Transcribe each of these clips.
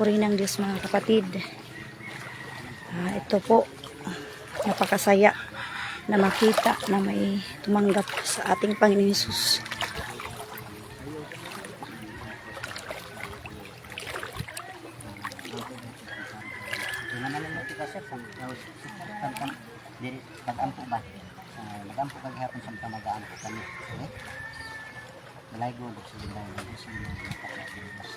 Puri ng Diyos mga kapatid. Ito po, napakasaya na makita na may tumanggap sa ating Panginoon Hesus. Nag-ampo ba? Nag-ampo kag hapon sa nag-ampo kami. Malay go sa sila ng sila ng mas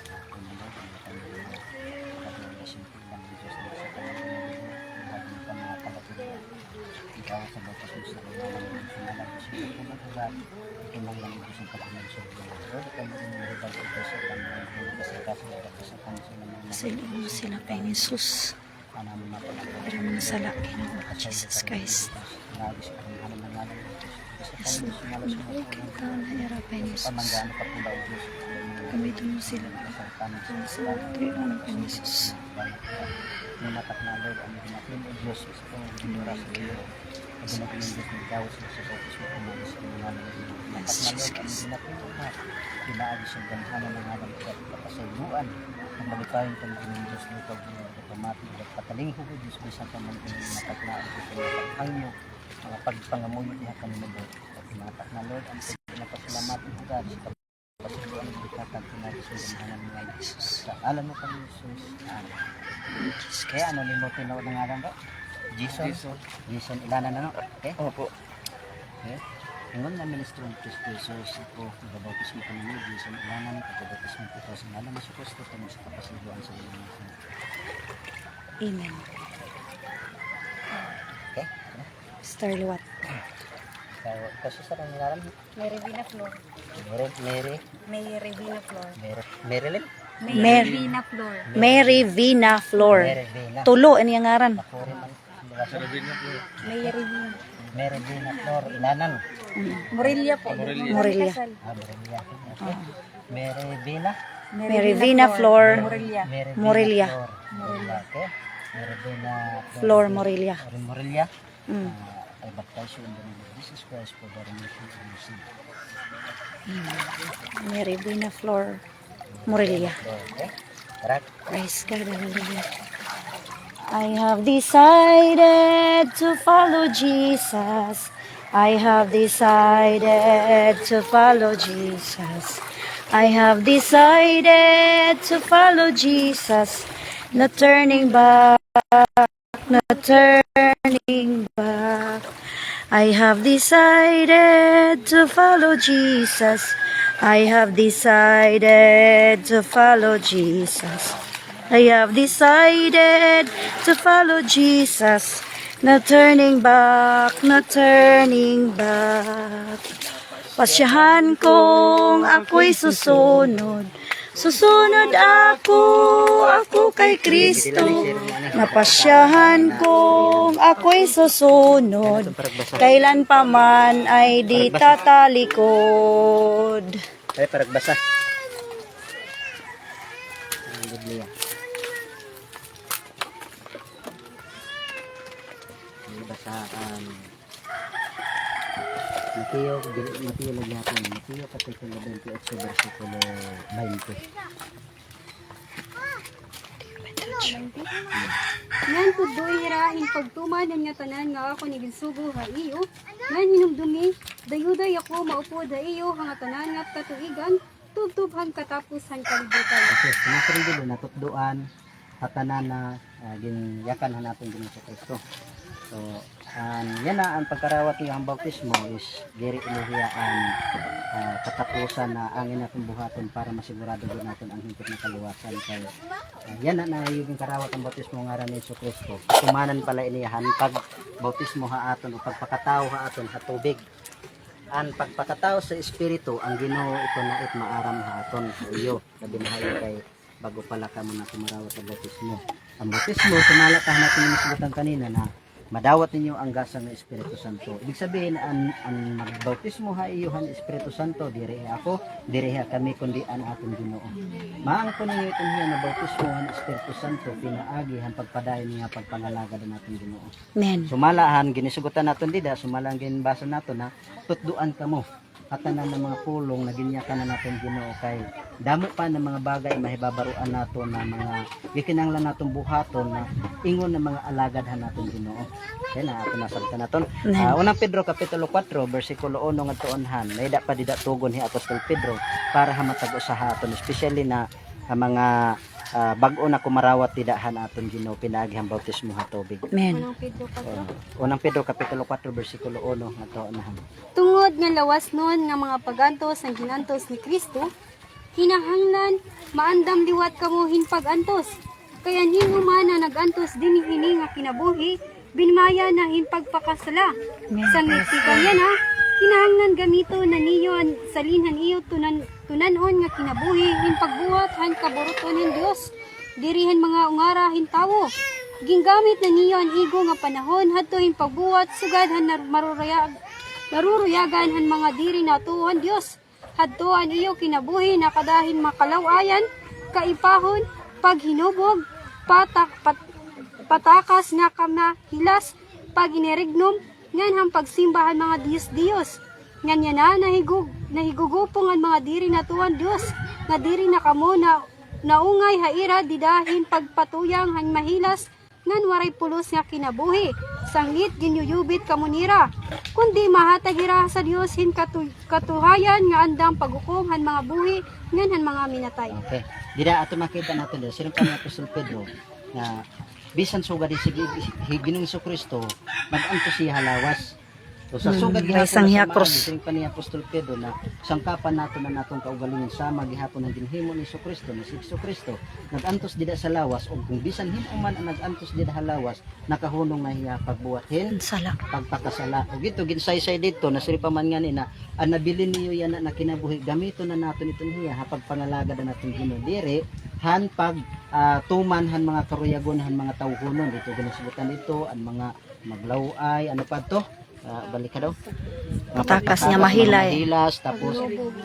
ikaw sa batas mo sa mga sumalag sa mga kinang lang ito sa pagkakas sa mga Sila Panginoon Hesus. Pero mga sala, Ginoo Jesus Christ. Yes, Lord. Ikaw na era Panginoon Hesus. Gamitin mo sila. Ang sa tuwing ng Panginoon Hesus. Ninatak na Lord ang ginatin o Diyos sa panginoras sa iyo. Ang ginatin ng Diyos ng gawas sa focus mo kung mga sa mga Yes, Jesus Christ. ginatin mo na pinaagi sa ganhanan ng alam at kapasayuan ang malikayin ka ng Diyos ng pag-automatic at pataling hugod Diyos bisan ka man kung natak na ang pagpapang mo mga pagpangamuyo niya ka ng Lord at tinatak na Lord ang pinapasalamat mo ka sa kapasayuan ng bikatag pinagis ng ganhanan ng mga Jesus sa alam mo kami Jesus. Kaya ano ni mo tinaw ng alam ba? Jason ilanan na no? Okay? Opo. Okay? Ingon na ministro ng Kristo Jesus ako nagabautismo ko ni Jason ilanan pagkabautismo ko sa ngalan ng Kristo tungkol sa kapasayuan sa mga Amen. okay? Starliwat. Kasi sa kong ngalan Mary Vina Flor. Mary Vina Flor. Marilyn? Vina Flor. Mary Vina Flor. Mary Vina. Tulo, ano yung ngaran? Mary Vina. Mary Vina. Mary Vina Flor ilanan. Morelia po. Morelia. Morelia. Okay. Mary Vina. Mary Vina Flor. Morelia. Morelia. Morelia. Okay. Mary Vina Flor Morelia. Morelia. I baptize you in the name of Jesus Christ for the remission of your sin. Mary Vina Flor Morelia. Okay. Tara. Praise God. Hallelujah. I have decided to follow Jesus. I have decided to follow Jesus. I have decided to follow Jesus. No turning back, no turning back. I have decided to follow Jesus. I have decided to follow Jesus. I have decided to follow Jesus. No turning back, no turning back. Pasyahan kong ako'y susunod. Susunod ako kay Kristo. Napasyahan kong ako'y susunod. Kailan pa man ay di tatalikod. Ay, paragbasa. Ang Biblia. Basaan. Mateo lagyapon. Mateo kapitulo 28 versikulo 20. Nan tudloy hirahin pagtumanan nga tanan nga ako ni ginsugo ha iyo. Nan hinumdumi dayuday ako maupo da iyo nga tanan nga katuigan tubtubhan katapusan kalibutan. Okay, sumasarin dito natutduan hatanan na ginyakan hanapin din sa Kristo. So, yan na ang pagkarawat ng bautismo is diri ilihiyaan katapusan na angin natin buhaton para masigurado din natin ang hingpit na kaluwasan. Kaya yan na yung karawat ang bautismo ng ngaran ni Hesus Kristo. Tumanan pala iniyahan pag bautismo haaton o pagpakatao haaton sa tubig. Ang pagpakatao sa Espiritu ang Ginoo ito na it maaram haaton sa iyo. Sabi na kay bago pala ka muna kumarawat ang bautismo. Ang bautismo, sumalatahan natin yung masubutan kanina na madawat ninyo ang gasang ng Espiritu Santo. Ibig sabihin, ang magbautismo ha iyuhan Espiritu Santo, diri ako, diri kami, kundi ang atong Ginoo. Maang po ninyo itong hiya na bautismo ang Espiritu Santo, pinaagi ang pagpadayon niya pagpangalaga ng atong Ginoo. Amen. Sumalahan, ginisugutan natin dida, sumalahan ginbasa natin na tutduan ka mo. hatanan ng mga pulong na ginyakan na natin Ginoo kay damo pa ng mga bagay mahibabaruan nato na mga gikinahanglan natong buhaton na ingon ng mga alagadhan natin Ginoo. Kaya na ato nasabtan naton. Unang Pedro kapitulo 4 bersikulo 1 ngadto onhan. Naida pa dida tugon ni Apostol Pedro para hamatag usahaton especially na mga bag-o na kumarawat tidahan aton Ginoo pinagihang bautismo ha tubig. Amen. Unang Pedro ka to. Unang Pedro kapitulo 4 bersikulo 1 ngadto onhan. Tungod nga lawas nun nga mga pagantos ang ginantos ni Kristo, kinahanglan maandam liwat kamo hinpag-antos. Kaya hinuman na nag-antos din ini nga kinabuhi, binmaya na hinpagpakasala. Sang nagtikan yan ha, kinahanglan gamito na niyon salinhan iyo tunanon nga kinabuhi hinpagbuhat han kaburuton ng Dios. Dirihen mga ungarahin tawo. Gingamit na niyo ang igo nga panahon hadto hinpagbuhat sugad han naruruyagan han mga diri na tuhan Dios. Hadtoan iyo kinabuhi na kadahin makalawayan, kaipahon, paghinubog, patakas nga kamahilas, paginirignom, ngan ham pagsimbahan mga Diyos. Ngan na nahigugupong ang mga diri na tuwan Diyos, nga diri na kamo na naungay haira didahin pagpatuyang han mahilas, ngan waray pulos nga kinabuhi, sanglit ginyuyubit kamunira, kundi mahatagira sa Diyos hin katuhayan nga andang paghukom han mga buhi, ngan han mga minatay. Okay. Dira ato makita natin dira sino pa ni Apostol Pedro na bisan sugad di sige Ginoong Kristo mag-antos siya halawas. So sa sugad may isang hiyakros. sino pa ni Apostol Pedro na sangkapan nato na natong kaugalingon sama gihapon ang ginhimo ni Kristo ni Kristo nag-antos dida sa lawas ug kung bisan hinuman ang nag-antos dida sa lawas nakahunong na hiya pagbuhatin Sala. pagpakasala ug ito ginsaysay dito na siri pa man nga ni na ang nabilin niyo yan na kinabuhi gamito na naton itong hiya hapag pangalagad na naton Ginoo diri han pag tuman han mga karuyagon han mga tawhonon dito ginasubutan dito ang mga maglaway ano pa to balik ka daw mga Takas nga mga mahilay. mahilas tapos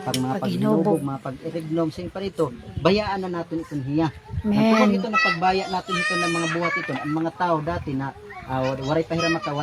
pag mga Paghinubog. paghinubog mga pag-irignom sing pa rito bayaan na natin itong hiya. Amen. Ang ito na pagbaya natin ito ng mga buhat ito ang mga tao dati na waray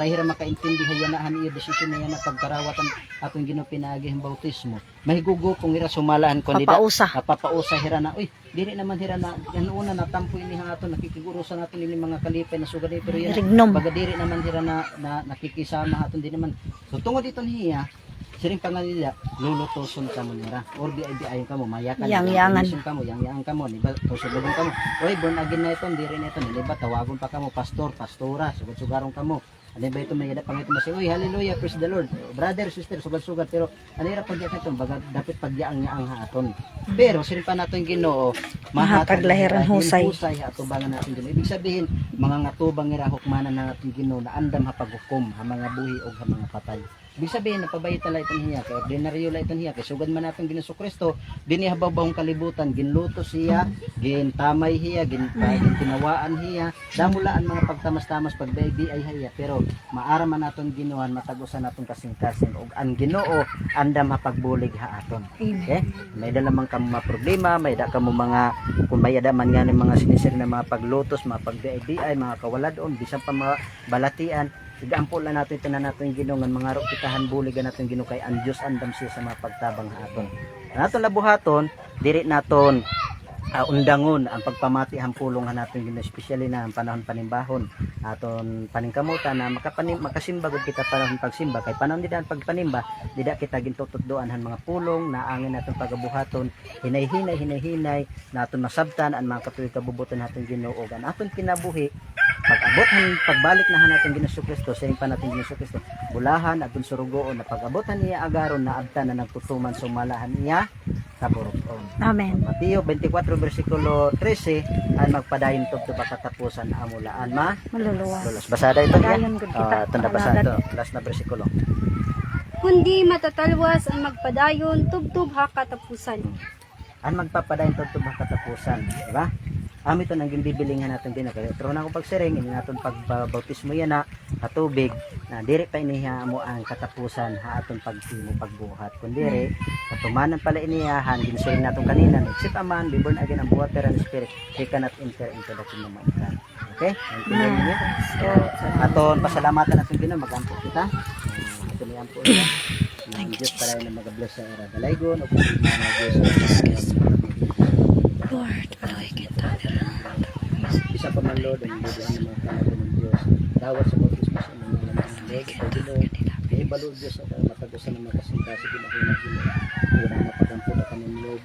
hira makaintindi hayanahan iyo desisyon na yan na pagkarawatan atong Ginoo pinagi ang bautismo mahigugo kung ira sumalaan ko nila papausa hira na uy dili naman hira na yan una natampo ini aton nakikigurusan natin ini mga kalipay na sugad pero yan Rignom. baga diri naman hira na nakikisama aton di naman so tungod dito niya siring pangalila lulutoson ka mo nira or di ay ka mo mayakan Yang-yangan. ka mo yang ka mo ni ba tusulugon ka mo oy born again na ito diri na ito ni ba tawagon pa ka mo pastora sugad-sugaron ka mo ano ba ito may yada pangito mo uy hallelujah praise the Lord brother sister sugad-sugad pero anira pagya ka ito baga dapat pagyaang nga ang haton pero siring pa naton Ginoo Mahatag lahiran husay. atubangan natin Ginoo ibig sabihin mga ngatubang ira hukmanan na natin Ginoo na andam ha paghukom ha mga buhi o ha mga patay. Ibig sabihin na pabayita la itong hiya kay ordinaryo la itong hiya kay sugad man natin Ginoo Kristo dinhi habawbawong kalibutan ginlutos siya gintamay hiya gintinawaan hiya damulaan mga pagtamas-tamas pagbaybi ay hiya pero maara man naton Ginoohan matagusan naton kasing-kasing ug ang Ginoo andam ha pagbulig ha aton. Okay? May dala man kamo mga problema may da kamo mga kung may ada man nga ni mga sinisir na mga paglutos mga pagbaybi ay mga kawaladon bisan pa mga balatian igampol na natin ito na natin Ginoo nga mga rokitahan buligan natin Ginoo kay ang Diyos andam siya sa mga pagtabang haton. Naton labuhaton diri naton undangon ang pagpamati hampulong natin Ginoo especially na ang panahon panimbahon aton paningkamutan na makasimba gud kita panahon pagsimba kay panahon didan pagpanimba dida kita gintutuddoan han mga pulong naangin naton pagabuhaton hinay-hinay naton masabtan ang mga katuig kabubuton natin Ginoo ug ang aton kinabuhi pag-abot pagbalik na natin Ginoo Kristo sa pa natin Ginoo Kristo bulahan aton surugoon na pag-abotan niya agaron na abtan na nagtutuman sumalahan niya sa buruton. Amen. Mateo 24 versikulo 13 ang magpadayon tubto katapusan amulaan Maluluwas. lulos basada ito niya Padayon gud kita. tanda basa ito last na versikulo Kundi matatalwas ang magpadayon tubtub ha katapusan. ang magpapadayon tubto katapusan di ba Ami ito nang bibilingan natin din. Pero na akong pagsiring, ini natin pagbautismo yan na katubig, na diri pa iniha mo ang katapusan ha atong pagbuhat. Kung diri, katumanan pala iniyahan, ginsiring natin kanina, exit aman, be born again ang water and spirit, he cannot enter into the kingdom of God. Okay? Naintindihan niyo? So, aton pasalamatan natin Ginoo, mag-ampo kita. Ito niyan po. Ang Diyos para na mag-bless sa era dalaygon o kung mga Diyos Lord, palaway kita. isa pa man Lord ang bubuhan ng mga kanagon ng Diyos dawat sa bautismo sa mga laman ng Lord o Ginoo kahibalo Diyos at matagusan ng mga kasintasi ginakuna Ginoo urang mapagampo na kami Lord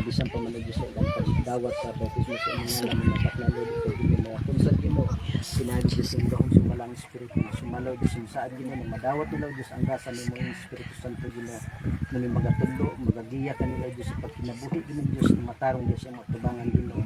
bisan pa man Diyos sa ilang dawat sa bautismo sa mga laman ng bakla Lord o Ginoo kung sa Ginoo sinabi Diyos yung gahong sumalang Espiritu sumalaw Diyos yung saad Ginoo na madawat nila Diyos ang gasa ni mo yung Espiritu Santo Ginoo nung yung magatulo magagiya kanila Diyos sa pagkinabuhi Ginoo Diyos na matarong Diyos yung matubangan Ginoo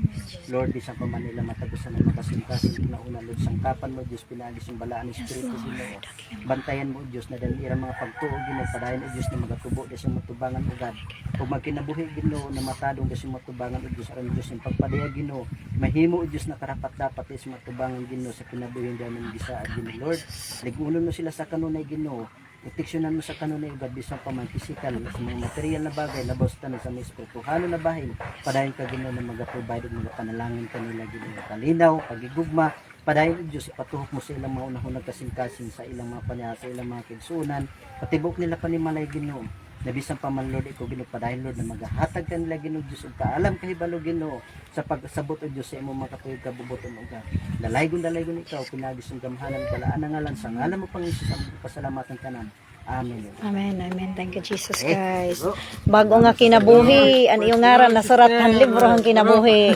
Lord bisan pa man nila matagusan ng makasintasin na una Lord sangkapan mo Diyos pinagis yung balaan ng Espiritu Ginoo bantayan mo Diyos na dalira mga pagtuo Ginoo padayon o Diyos na magatubo Diyos yung matubangan ugad kung magkinabuhi Ginoo na matadong Diyos yung matubangan o Diyos aron Diyos yung pagpadaya Ginoo mahimo o Diyos na karapat dapat Diyos matubangan Ginoo sa kinabuhi namin gisaad Ginoo Lord ligunon mo sila sa kanunay Ginoo proteksyonan mo sa kanunay ugad bisan pa man physical sa mga material na bagay labos tanan sa mga espirituhano na bahin padayon ka Ginoo na magaprovide og mga panalangin kanila Ginoo kalinaw pagigugma padayon Diyos ipatuhok mo sa ilang mga unahunang kasing-kasing sa ilang mga panahon sa ilang mga kigsunan patibok nila panimalay Ginoo na bisan pa man Lord ikaw Ginoo padayon Lord na magahatag kanila Ginoo Diyos ug kaalam kahibalo Ginoo sa pagsabot o Diyos sa imong makatuig kabubuton ug dalaygon ikaw pinagis ang gamhanan balaan ang ngalan sa ngalan mo pang Hesus ang pasalamatan kanan amen Lord. Amen, amen. Thank you, Jesus Christ. Bago nga kinabuhi, ang iyong ngaran, nasurat ang libro ang kinabuhi.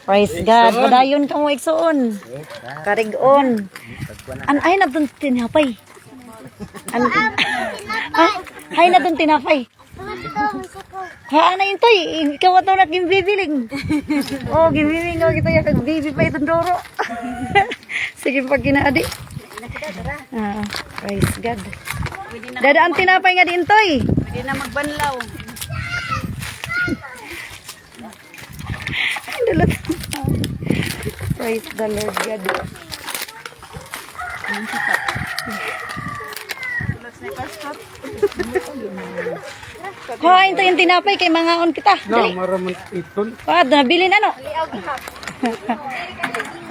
Praise God. Padayon ka mo igsoon. Karigon. Ay na dun tinapay. Ay na dun tinapay. Ha, na yun toy. Ikaw ato na gimbibiling. Oh, gimbibiling ko kita yung kagbibi pa itong doro. Sige pag kinaadi. Praise God. Dadaan tinapay nga din toy. Pwede na magbanlaw. Praise the Lord God. Hain to yung tinapay kay mangaon kita. Dali. Maraming iton. Nabilin ano?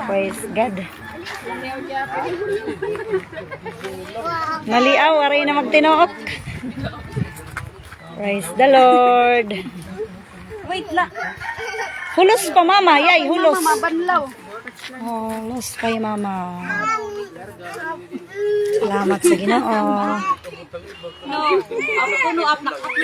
Praise God. Maliaw, aray na magtinuok. Praise the Lord. Wait la. Hulos pa mama, yay, hulos. Mabanlaw. Hulos pa yung mama. Salamat sa Ginoo. No. Ako puno up na.